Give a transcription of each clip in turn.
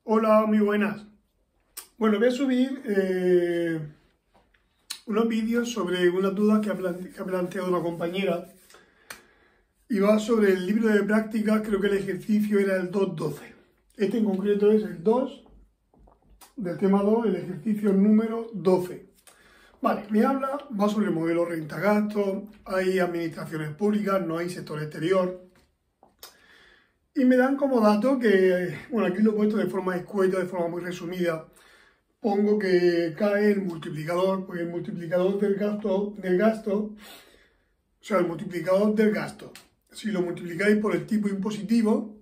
Hola, muy buenas. Bueno, voy a subir unos vídeos sobre unas dudas que ha planteado una compañera y va sobre el libro de práctica. Creo que el ejercicio era el 2.12. Este en concreto es el 2 del tema 2, el ejercicio número 12. Vale, va sobre el modelo renta-gasto, hay administraciones públicas, no hay sector exterior. Y me dan como dato que, bueno, aquí lo he puesto de forma escueta, de forma muy resumida. Pongo que cae el multiplicador, pues el multiplicador del gasto, o sea, el multiplicador del gasto. Si lo multiplicáis por el tipo impositivo,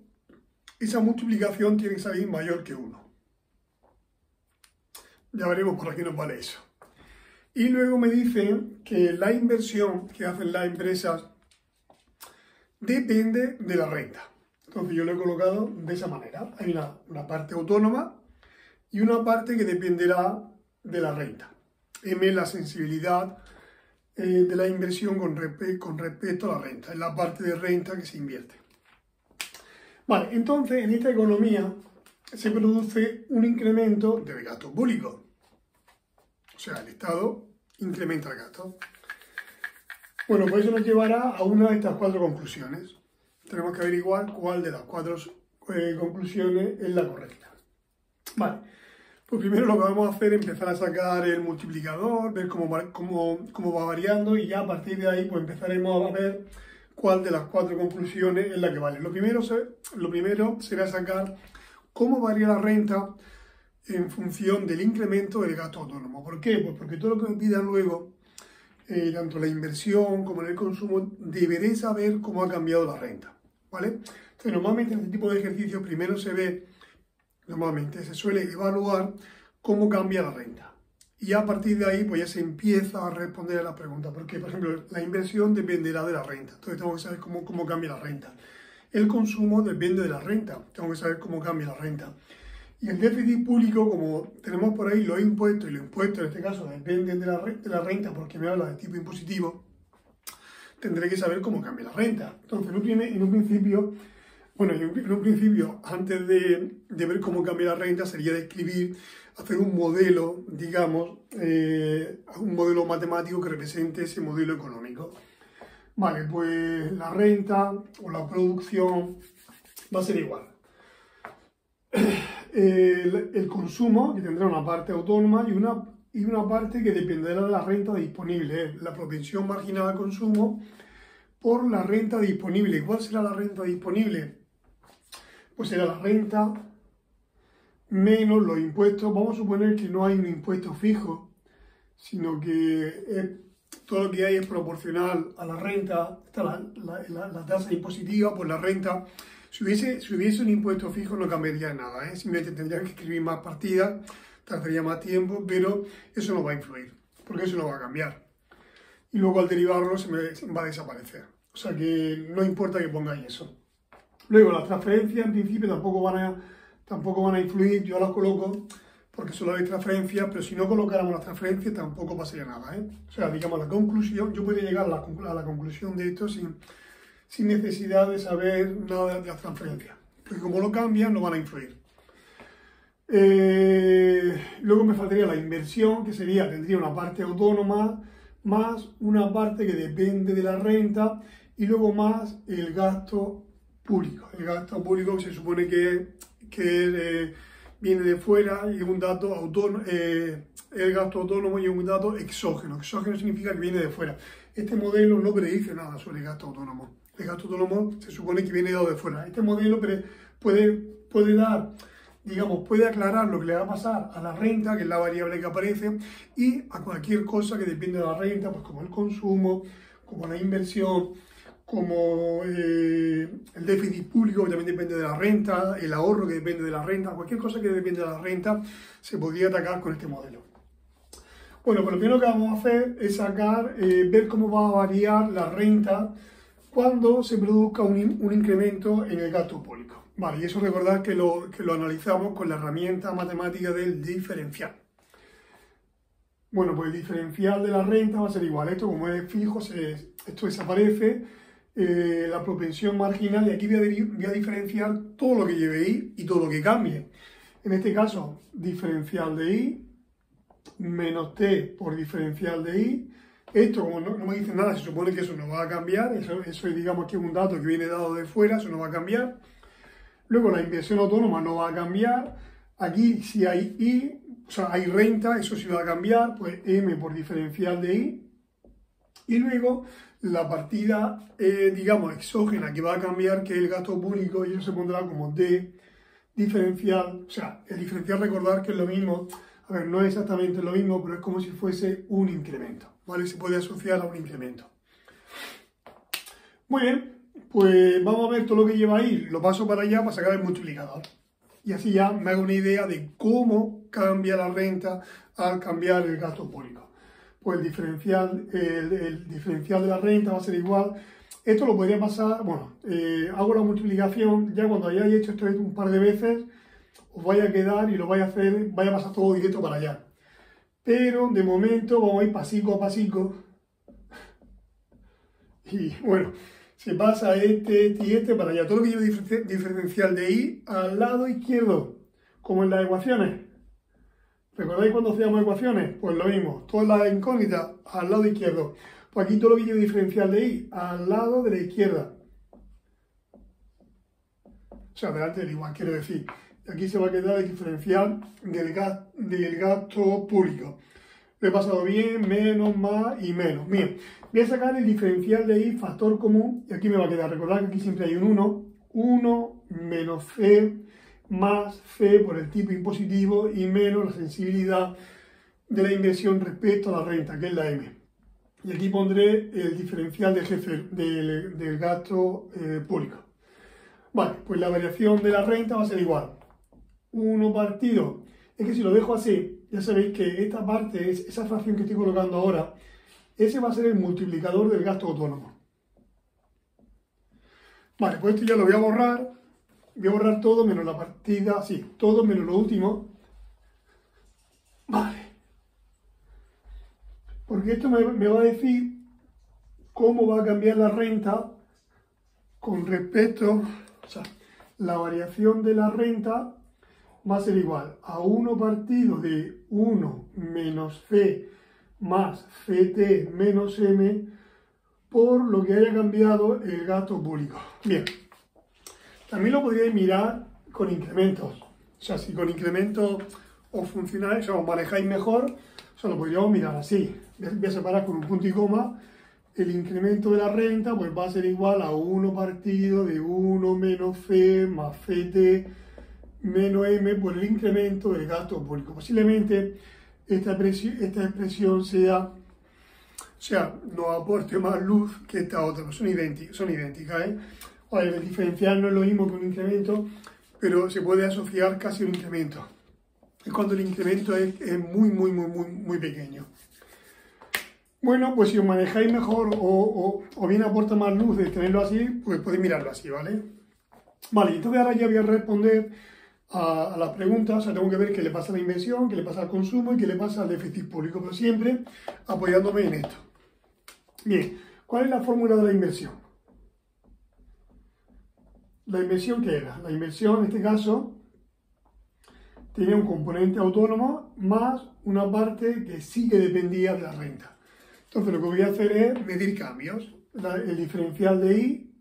esa multiplicación tiene que salir mayor que 1. Ya veremos por qué nos vale eso. Y luego me dicen que la inversión que hacen las empresas depende de la renta. Entonces yo lo he colocado de esa manera. Hay una parte autónoma y una parte que dependerá de la renta. M, la sensibilidad de la inversión con respecto a la renta. Es la parte de renta que se invierte. Vale, entonces en esta economía se produce un incremento del gasto público. O sea, el Estado incrementa el gasto. Bueno, pues eso nos llevará a una de estas 4 conclusiones. Tenemos que averiguar cuál de las 4 conclusiones es la correcta. Vale, pues primero lo que vamos a hacer es empezar a sacar el multiplicador, ver cómo va variando y ya a partir de ahí pues empezaremos a ver cuál de las 4 conclusiones es la que vale. Lo primero será sacar cómo varía la renta en función del incremento del gasto autónomo. ¿Por qué? Pues porque todo lo que me pidan luego, tanto la inversión como en el consumo, deberé saber cómo ha cambiado la renta, ¿vale? Entonces, normalmente en este tipo de ejercicios primero se suele evaluar cómo cambia la renta. Y a partir de ahí, pues ya se empieza a responder a la pregunta. Porque, por ejemplo, la inversión dependerá de la renta. Entonces tengo que saber cómo cambia la renta. El consumo depende de la renta. Tengo que saber cómo cambia la renta. Y el déficit público, como tenemos por ahí los impuestos, y los impuestos en este caso dependen de la renta porque me habla de tipo impositivo, tendré que saber cómo cambia la renta. Entonces, en un principio, antes de ver cómo cambia la renta, sería hacer un modelo, digamos, un modelo matemático que represente ese modelo económico. Vale, pues la renta o la producción va a ser igual. El consumo, que tendrá una parte autónoma y una parte que dependerá de la renta disponible, la propensión marginal al consumo por la renta disponible. ¿Cuál será la renta disponible? Pues será la renta menos los impuestos. Vamos a suponer que no hay un impuesto fijo, sino que todo lo que hay es proporcional a la renta. Está la tasa impositiva por la renta. Si hubiese un impuesto fijo no cambiaría nada, simplemente tendría que escribir más partidas, tardaría más tiempo, pero eso no va a influir, porque eso no va a cambiar. Y luego al derivarlo se va a desaparecer. O sea que no importa que pongáis eso. Luego las transferencias en principio tampoco van a influir, yo las coloco porque solo hay transferencias, pero si no colocáramos las transferencias tampoco pasaría nada. O sea, digamos la conclusión, yo podría llegar a la conclusión de esto sin necesidad de saber nada de las transferencias, porque como lo cambian no van a influir. Luego me faltaría la inversión, que tendría una parte autónoma, más una parte que depende de la renta, y luego más el gasto público. El gasto público se supone que viene de fuera y es un dato autónomo, el gasto autónomo y es un dato exógeno. Exógeno significa que viene de fuera. Este modelo no predice nada sobre el gasto autónomo. El gasto autónomo se supone que viene dado de fuera. Este modelo puede dar, digamos, puede aclarar lo que le va a pasar a la renta, que es la variable que aparece, y a cualquier cosa que depende de la renta, pues como el consumo, como la inversión, como el déficit público, que también depende de la renta, el ahorro, que depende de la renta, cualquier cosa que depende de la renta, se podría atacar con este modelo. Bueno, pues lo primero que vamos a hacer es ver cómo va a variar la renta cuando se produzca un incremento en el gasto público. Vale, y eso recordad que lo analizamos con la herramienta matemática del diferencial. Bueno, pues el diferencial de la renta va a ser igual. Esto, como es fijo, esto desaparece. La propensión marginal, y aquí voy a diferenciar todo lo que lleve I y todo lo que cambie. En este caso, diferencial de I menos T por diferencial de I. Esto, como no me dice nada, se supone que eso no va a cambiar. Eso digamos que es un dato que viene dado de fuera, eso no va a cambiar. Luego la inversión autónoma no va a cambiar. Aquí si hay I, o sea, hay renta, eso sí va a cambiar, pues M por diferencial de I. Y luego la partida, digamos, exógena que va a cambiar, que es el gasto público, y eso se pondrá como D diferencial. O sea, el diferencial, recordar que es lo mismo, a ver, no es exactamente lo mismo, pero es como si fuese un incremento, ¿vale? Se puede asociar a un incremento. Muy bien, pues vamos a ver todo lo que lleva ahí, lo paso para allá para sacar el multiplicador. Y así ya me hago una idea de cómo cambia la renta al cambiar el gasto público. Pues el diferencial de la renta va a ser igual. Esto lo podría pasar, bueno, hago la multiplicación, ya cuando hayáis hecho esto un par de veces, os vaya a quedar y lo vaya a hacer, vaya a pasar todo directo para allá. Pero de momento vamos a ir pasico a pasico. Y bueno, se pasa este y este para allá. Todo lo que lleva diferencial de I al lado izquierdo, como en las ecuaciones. ¿Recordáis cuando hacíamos ecuaciones? Pues lo mismo, todas las incógnitas al lado izquierdo. Pues aquí todo lo que lleva diferencial de I al lado de la izquierda. O sea, delante del igual, quiero decir. Aquí se va a quedar el diferencial del gasto público. Lo he pasado bien, menos, más y menos. Bien, voy a sacar el diferencial de I, factor común, y aquí me va a quedar. Recordad que aquí siempre hay un 1. 1 menos C más C por el tipo impositivo y menos la sensibilidad de la inversión respecto a la renta, que es la M. Y aquí pondré el diferencial de jefe del gasto público. Vale, pues la variación de la renta va a ser igual. 1 partido. Es que si lo dejo así, ya sabéis que esta parte, esa fracción que estoy colocando ahora, ese va a ser el multiplicador del gasto autónomo. Vale, pues esto ya lo voy a borrar. Voy a borrar todo menos la partida, sí, todo menos lo último. Vale. Porque esto me va a decir cómo va a cambiar la renta con respecto, o sea, la variación de la renta va a ser igual a 1 partido de 1 menos C más CT menos M por lo que haya cambiado el gasto público. Bien. También lo podríais mirar con incrementos. O sea, si con incrementos os funcionáis, o os manejáis mejor, o sea, lo podríamos mirar así. Voy a separar con un punto y coma. El incremento de la renta pues va a ser igual a 1 partido de 1 menos C más CT menos M por el incremento del gasto público. Posiblemente esta expresión nos aporte más luz que esta otra. Son idénticas, ¿eh? Vale, el diferencial no es lo mismo que un incremento, pero se puede asociar casi a un incremento. Es cuando el incremento es muy pequeño. Bueno, pues si os manejáis mejor o bien aporta más luz de tenerlo así, pues podéis mirarlo así, ¿vale? Vale, entonces ahora ya voy a responder a las preguntas. O sea, tengo que ver qué le pasa a la inversión, qué le pasa al consumo y qué le pasa al déficit público, pero siempre apoyándome en esto. Bien, ¿cuál es la fórmula de la inversión? ¿La inversión qué era? La inversión, en este caso, tenía un componente autónomo más una parte que sí que dependía de la renta. Entonces, lo que voy a hacer es medir cambios. El diferencial de I,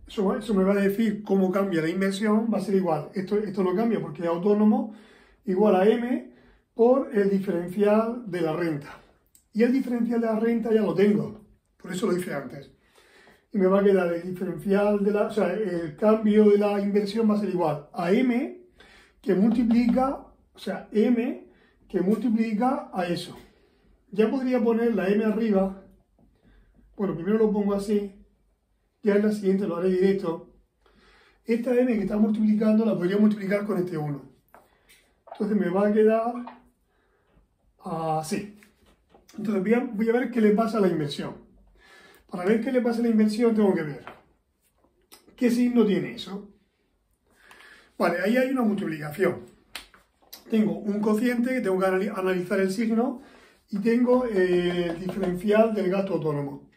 eso me va a decir cómo cambia la inversión, va a ser igual. Esto no cambia porque es autónomo, igual a M por el diferencial de la renta. Y el diferencial de la renta ya lo tengo, por eso lo hice antes. Y me va a quedar el diferencial o sea, el cambio de la inversión va a ser igual a M que multiplica, o sea, M que multiplica a eso. Ya podría poner la M arriba. Bueno, primero lo pongo así. Ya en la siguiente lo haré directo. Esta M que está multiplicando la podría multiplicar con este 1. Entonces me va a quedar así. Entonces voy a ver qué le pasa a la inversión. Para ver qué le pasa a la inversión tengo que ver qué signo tiene eso. Vale, ahí hay una multiplicación. Tengo un cociente que tengo que analizar el signo y tengo el diferencial del gasto autónomo.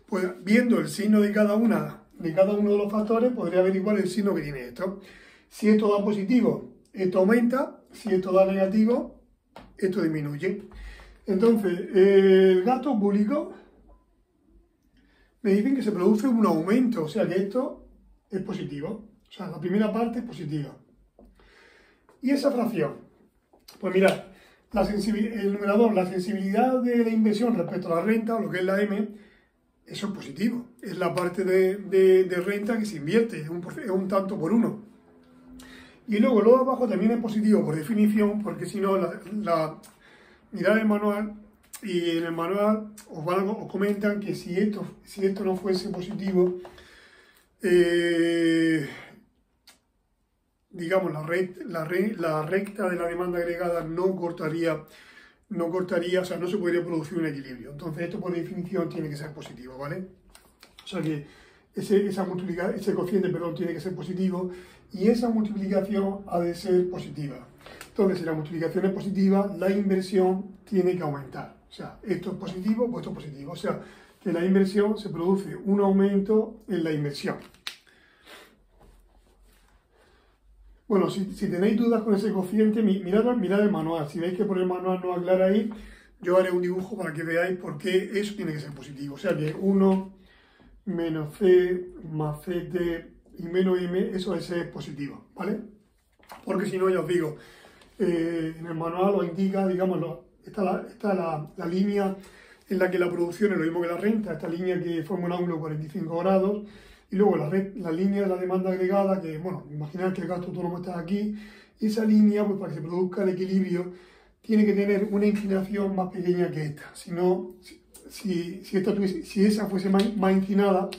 Pues viendo el signo de cada uno de los factores podría averiguar el signo que tiene esto. Si esto da positivo, esto aumenta, si esto da negativo, esto disminuye. Entonces, el gasto público me dicen que se produce un aumento, o sea que esto es positivo. O sea, la primera parte es positiva. Y esa fracción, pues mirad, el numerador, la sensibilidad de la inversión respecto a la renta, o lo que es la M, eso es positivo. Es la parte de renta que se invierte, es un tanto por uno. Y luego lo de abajo también es positivo por definición, porque si no, mirad el manual, y en el manual os comentan que si esto no fuese positivo, digamos, la recta de la demanda agregada no cortaría, o sea, no se podría producir un equilibrio. Entonces, esto por definición tiene que ser positivo, ¿vale? O sea que ese cociente, perdón, tiene que ser positivo y esa multiplicación ha de ser positiva. Entonces, si la multiplicación es positiva, la inversión tiene que aumentar. O sea, esto es positivo, pues esto es positivo. O sea, que la inversión se produce un aumento en la inversión. Bueno, si tenéis dudas con ese cociente, mirad el manual. Si veis que por el manual no aclara ahí, yo haré un dibujo para que veáis por qué eso tiene que ser positivo. O sea que 1 menos C más CT y menos M, eso es positivo, ¿vale? Porque si no, ya os digo, en el manual os indica, digamos, está la línea en la que la producción es lo mismo que la renta, esta línea que forma un ángulo de 45 grados, y luego la línea de la demanda agregada, que, bueno, imaginad que el gasto autónomo está aquí, y esa línea, pues para que se produzca el equilibrio, tiene que tener una inclinación más pequeña que esta. Si no, si esa fuese más inclinada,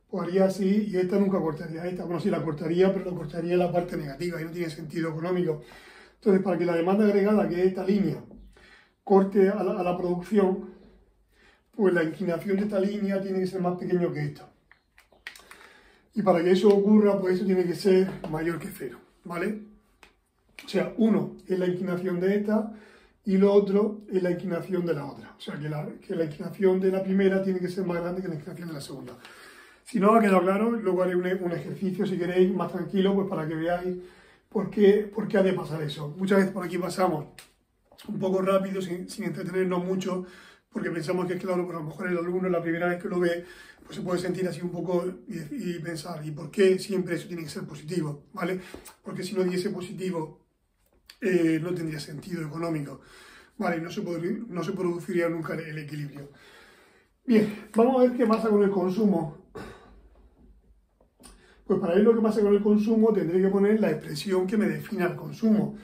pues haría así, y esta nunca cortaría esta. Bueno, sí la cortaría, pero la cortaría en la parte negativa, y no tiene sentido económico. Entonces, para que la demanda agregada, que es esta línea, corte a la producción, pues la inclinación de esta línea tiene que ser más pequeño que esta. Y para que eso ocurra, pues eso tiene que ser mayor que 0, ¿vale? O sea, 1 es la inclinación de esta y lo otro es la inclinación de la otra. O sea, que la inclinación de la primera tiene que ser más grande que la inclinación de la segunda. Si no ha quedado claro, luego haré un ejercicio, si queréis, más tranquilo, pues para que veáis por qué ha de pasar eso. Muchas veces por aquí pasamos un poco rápido, sin entretenernos mucho, porque pensamos que es claro, pero a lo mejor el alumno la primera vez que lo ve, pues se puede sentir así un poco y pensar, ¿y por qué siempre eso tiene que ser positivo? ¿Vale? Porque si no diese positivo, no tendría sentido económico, ¿vale? No se produciría nunca el equilibrio. Bien, vamos a ver qué pasa con el consumo. Pues para ver lo que pasa con el consumo tendré que poner la expresión que me defina el consumo.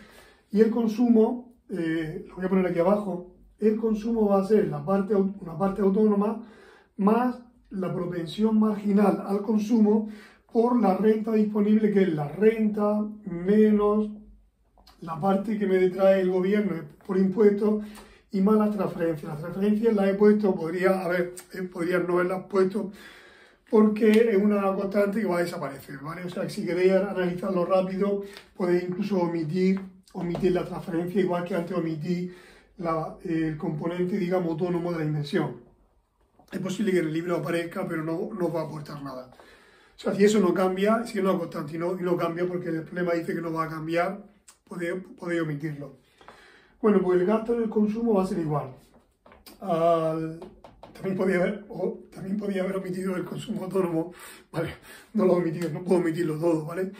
Y el consumo, lo voy a poner aquí abajo, el consumo va a ser una parte autónoma más la propensión marginal al consumo por la renta disponible, que es la renta menos la parte que me detrae el gobierno por impuestos y más las transferencias. Las transferencias las he puesto, podría no haberlas puesto, porque es una constante que va a desaparecer, ¿vale? O sea, que si queréis analizarlo rápido, podéis incluso omitir la transferencia, igual que antes omití el componente, digamos, autónomo de la inversión. Es posible que en el libro aparezca, pero no va a aportar nada. O sea, si eso no cambia, si es una constante y no cambia porque el problema dice que no va a cambiar, podéis omitirlo. Bueno, pues el gasto en el consumo va a ser igual. También podía haber omitido el consumo autónomo, ¿vale? No lo he omitido, no puedo omitirlo todo, ¿vale?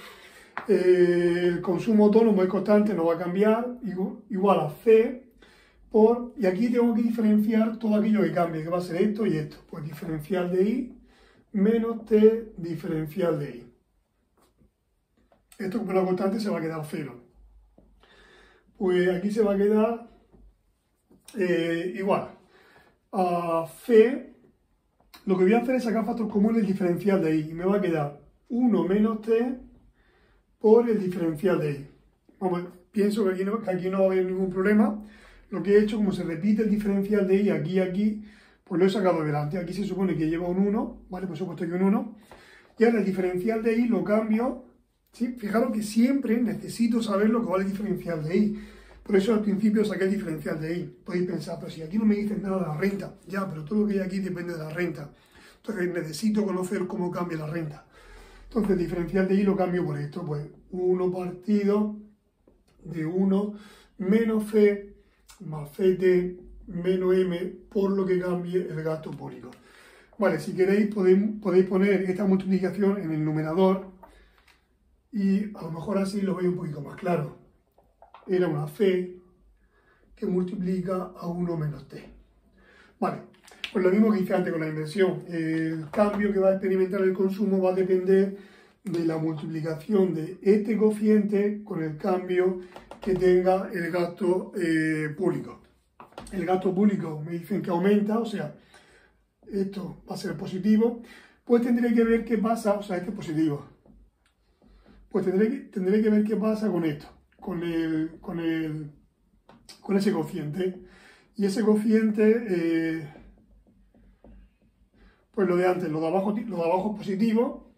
El consumo autónomo es constante, no va a cambiar, igual a C y aquí tengo que diferenciar todo aquello que cambie, que va a ser esto y esto. Pues diferencial de I menos T diferencial de I. Esto como una constante se va a quedar 0. Pues aquí se va a quedar igual a C. Lo que voy a hacer es sacar factor común del diferencial de I y me va a quedar 1 menos T por el diferencial de I. Vamos, pienso que aquí no va a haber ningún problema. Lo que he hecho, como se repite el diferencial de I aquí y aquí, pues lo he sacado delante. Aquí se supone que lleva un 1, ¿vale? Pues he puesto aquí un 1. Y ahora el diferencial de I lo cambio. ¿Sí? Fijaros que siempre necesito saber lo que vale el diferencial de I. Por eso al principio saqué el diferencial de I. Podéis pensar, pero si aquí no me dicen nada de la renta. Ya, pero todo lo que hay aquí depende de la renta. Entonces necesito conocer cómo cambia la renta. Entonces el diferencial de I lo cambio por esto. Pues 1 partido de 1 menos C más CT menos M por lo que cambie el gasto público. Vale, si queréis podéis poner esta multiplicación en el numerador y a lo mejor así lo veis un poquito más claro. Era una C que multiplica a 1 menos T. Vale, pues lo mismo que hice antes con la inversión. El cambio que va a experimentar el consumo va a depender de la multiplicación de este cociente con el cambio que tenga el gasto público. El gasto público me dicen que aumenta, o sea, esto va a ser positivo, pues tendré que ver qué pasa, o sea, este es positivo. Pues tendré que ver qué pasa con esto, con ese cociente. Y ese cociente, pues lo de antes, lo de abajo es positivo.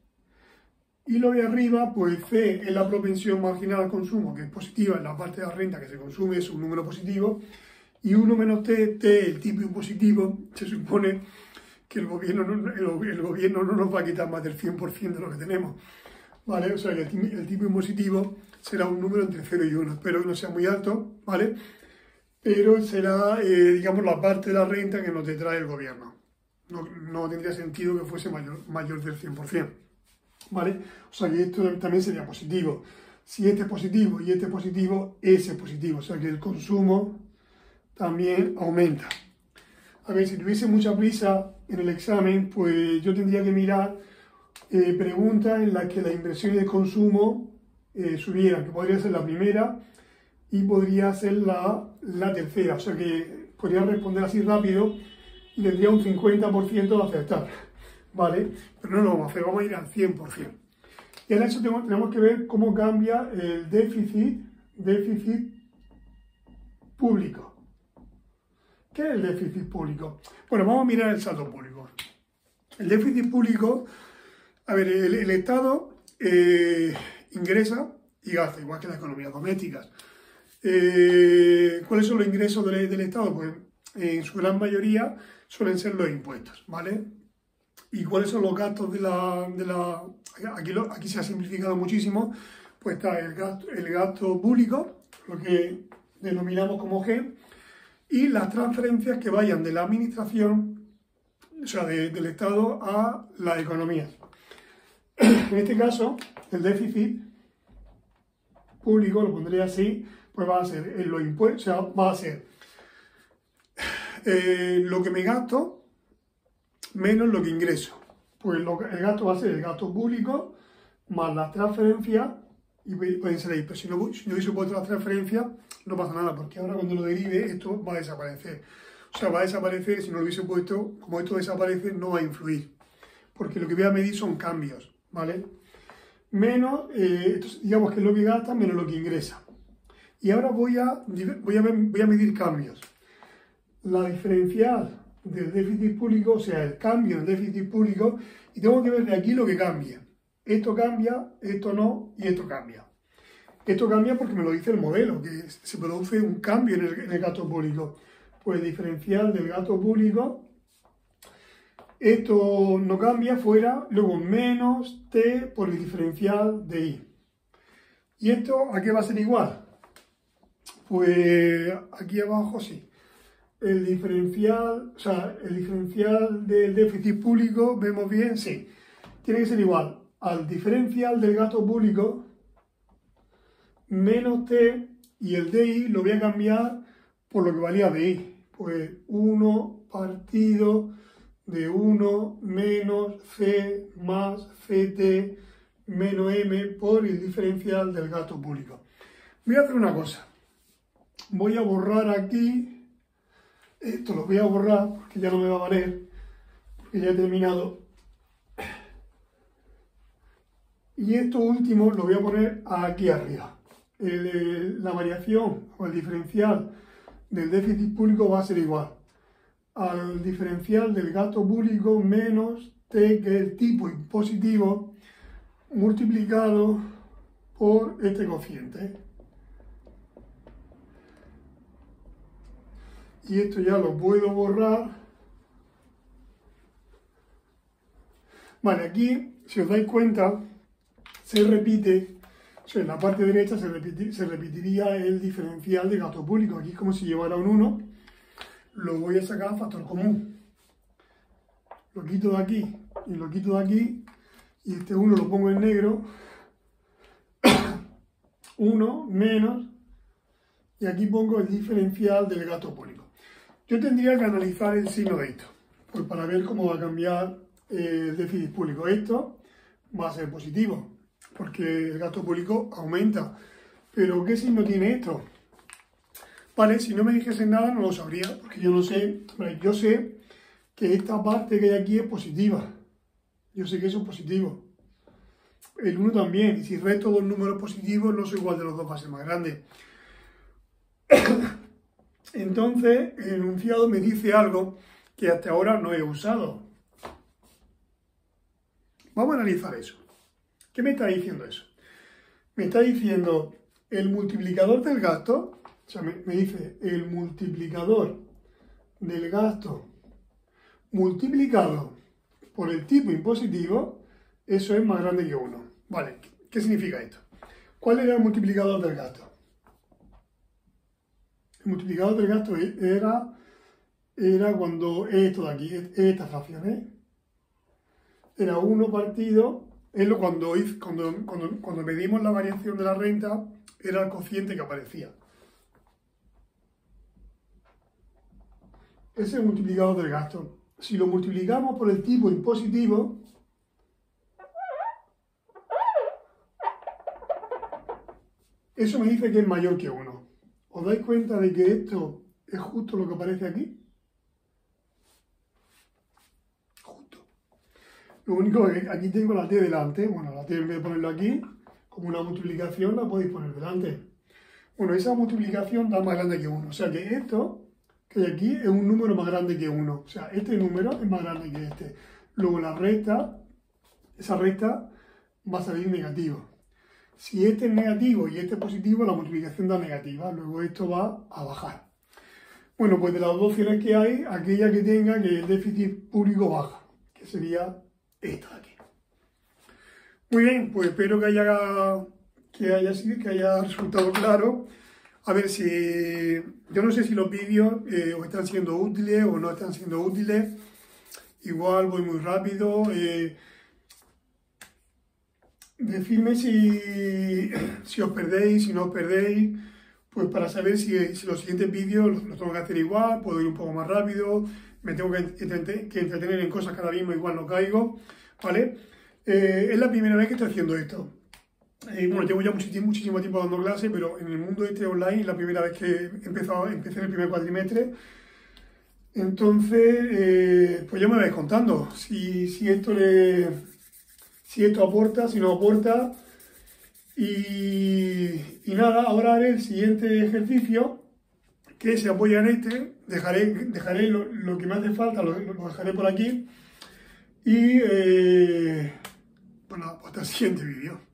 Y lo de arriba, pues C es la propensión marginal al consumo, que es positiva en la parte de la renta que se consume, es un número positivo. Y 1 menos T, el tipo impositivo, se supone que el gobierno no nos va a quitar más del 100% de lo que tenemos. ¿Vale? O sea que el tipo impositivo será un número entre 0 y 1. Espero que no sea muy alto, ¿vale? Pero será, digamos, la parte de la renta que nos detrae el gobierno. No tendría sentido que fuese mayor del 100%. ¿Vale? O sea que esto también sería positivo. Si este es positivo y este es positivo, ese es positivo. O sea que el consumo también aumenta. A ver, si tuviese mucha prisa en el examen, pues yo tendría que mirar preguntas en las que la inversión y el consumo subieran, que podría ser la primera y podría ser la tercera. O sea que podría responder así rápido y tendría un 50% de acertar. ¿Vale? Pero no lo vamos a hacer, vamos a ir al 100%. Y ahora eso tenemos que ver cómo cambia el déficit público. ¿Qué es el déficit público? Bueno, vamos a mirar el saldo público. El déficit público, a ver, el Estado ingresa y gasta, igual que las economías domésticas. ¿Cuáles son los ingresos del Estado? Pues en su gran mayoría suelen ser los impuestos, ¿vale? ¿Y cuáles son los gastos aquí se ha simplificado muchísimo, pues está el gasto público, lo que denominamos como G, y las transferencias que vayan de la administración, o sea, del Estado a la economía. En este caso, el déficit público, lo pondré así, pues va a ser en los impuestos, o sea, va a ser lo que me gasto menos lo que ingreso. Pues el gasto va a ser el gasto público más las transferencias, y pueden ser ahí, pero si no hubiese puesto las transferencias, no pasa nada, porque ahora cuando lo derive, esto va a desaparecer. O sea, va a desaparecer, si no lo hubiese puesto, como esto desaparece, no va a influir, porque lo que voy a medir son cambios, ¿vale? Menos, digamos que es lo que gasta menos lo que ingresa. Y ahora voy a medir cambios. La diferencial del déficit público, o sea, el cambio del déficit público, y tengo que ver de aquí lo que cambia. Esto cambia, esto no, y esto cambia. Esto cambia porque me lo dice el modelo, que se produce un cambio en el gasto público. Pues el diferencial del gasto público, esto no cambia fuera, luego menos T por el diferencial de I. ¿Y esto a qué va a ser igual? Pues aquí abajo sí. El diferencial del déficit público, ¿vemos bien? Sí. Tiene que ser igual al diferencial del gasto público menos T, y el DI lo voy a cambiar por lo que valía DI. Pues 1 partido de 1 menos C más CT menos M por el diferencial del gasto público. Voy a hacer una cosa. Voy a borrar aquí. Esto lo voy a borrar porque ya no me va a valer, porque ya he terminado. Y esto último lo voy a poner aquí arriba. La variación o el diferencial del déficit público va a ser igual al diferencial del gasto público menos T, que es el tipo impositivo, multiplicado por este cociente. Y esto ya lo puedo borrar. Vale, aquí, si os dais cuenta, se repite O sea, en la parte derecha se repetiría el diferencial de gasto público. Aquí es como si llevara un 1. Lo voy a sacar a factor común. Lo quito de aquí y lo quito de aquí. Y este 1 lo pongo en negro. 1 menos. Y aquí pongo el diferencial del gasto público. Yo tendría que analizar el signo de esto, pues para ver cómo va a cambiar el déficit público. Esto va a ser positivo, porque el gasto público aumenta. Pero ¿qué signo tiene esto? Vale, si no me dijesen nada no lo sabría, porque yo no sé. Yo sé que esta parte que hay aquí es positiva. Yo sé que eso es positivo. El 1 también, y si resto dos números positivos no soy igual de los dos, va a ser más grande. Entonces, el enunciado me dice algo que hasta ahora no he usado. Vamos a analizar eso. ¿Qué me está diciendo eso? Me está diciendo el multiplicador del gasto, o sea, me dice el multiplicador del gasto multiplicado por el tipo impositivo, eso es más grande que 1. Vale, ¿qué significa esto? ¿Cuál era el multiplicador del gasto? El multiplicador del gasto era cuando esto de aquí, esta fracción, era 1 partido, cuando medimos la variación de la renta, era el cociente que aparecía. Ese es el multiplicador del gasto. Si lo multiplicamos por el tipo impositivo, eso me dice que es mayor que 1. ¿Os dais cuenta de que esto es justo lo que aparece aquí? Justo. Lo único es que aquí tengo la t delante. Bueno, la t en vez de ponerlo aquí, como una multiplicación, la podéis poner delante. Bueno, esa multiplicación da más grande que 1. O sea que esto que hay aquí es un número más grande que 1. O sea, este número es más grande que este. Luego la recta, esa recta va a salir negativo. Si este es negativo y este es positivo, la multiplicación da negativa. Luego esto va a bajar. Bueno, pues de las dos opciones que hay, aquella que tenga que el déficit público baja, que sería esta de aquí. Muy bien, pues espero que haya resultado claro. A ver si... Yo no sé si los vídeos os están siendo útiles o no están siendo útiles. Igual voy muy rápido. Decidme si os perdéis, si no os perdéis, pues para saber si los siguientes vídeos los tengo que hacer igual, puedo ir un poco más rápido, me tengo que entretener en cosas que ahora mismo igual no caigo, ¿vale? Es la primera vez que estoy haciendo esto. Bueno, llevo ya muchísimo tiempo dando clases, pero en el mundo este online es la primera vez que empecé en el primer cuatrimestre. Entonces, pues ya me vais contando si esto aporta, si no aporta. Y nada, ahora haré el siguiente ejercicio que se apoya en este. Dejaré lo que me hace falta, lo dejaré por aquí. Y bueno, hasta el siguiente vídeo.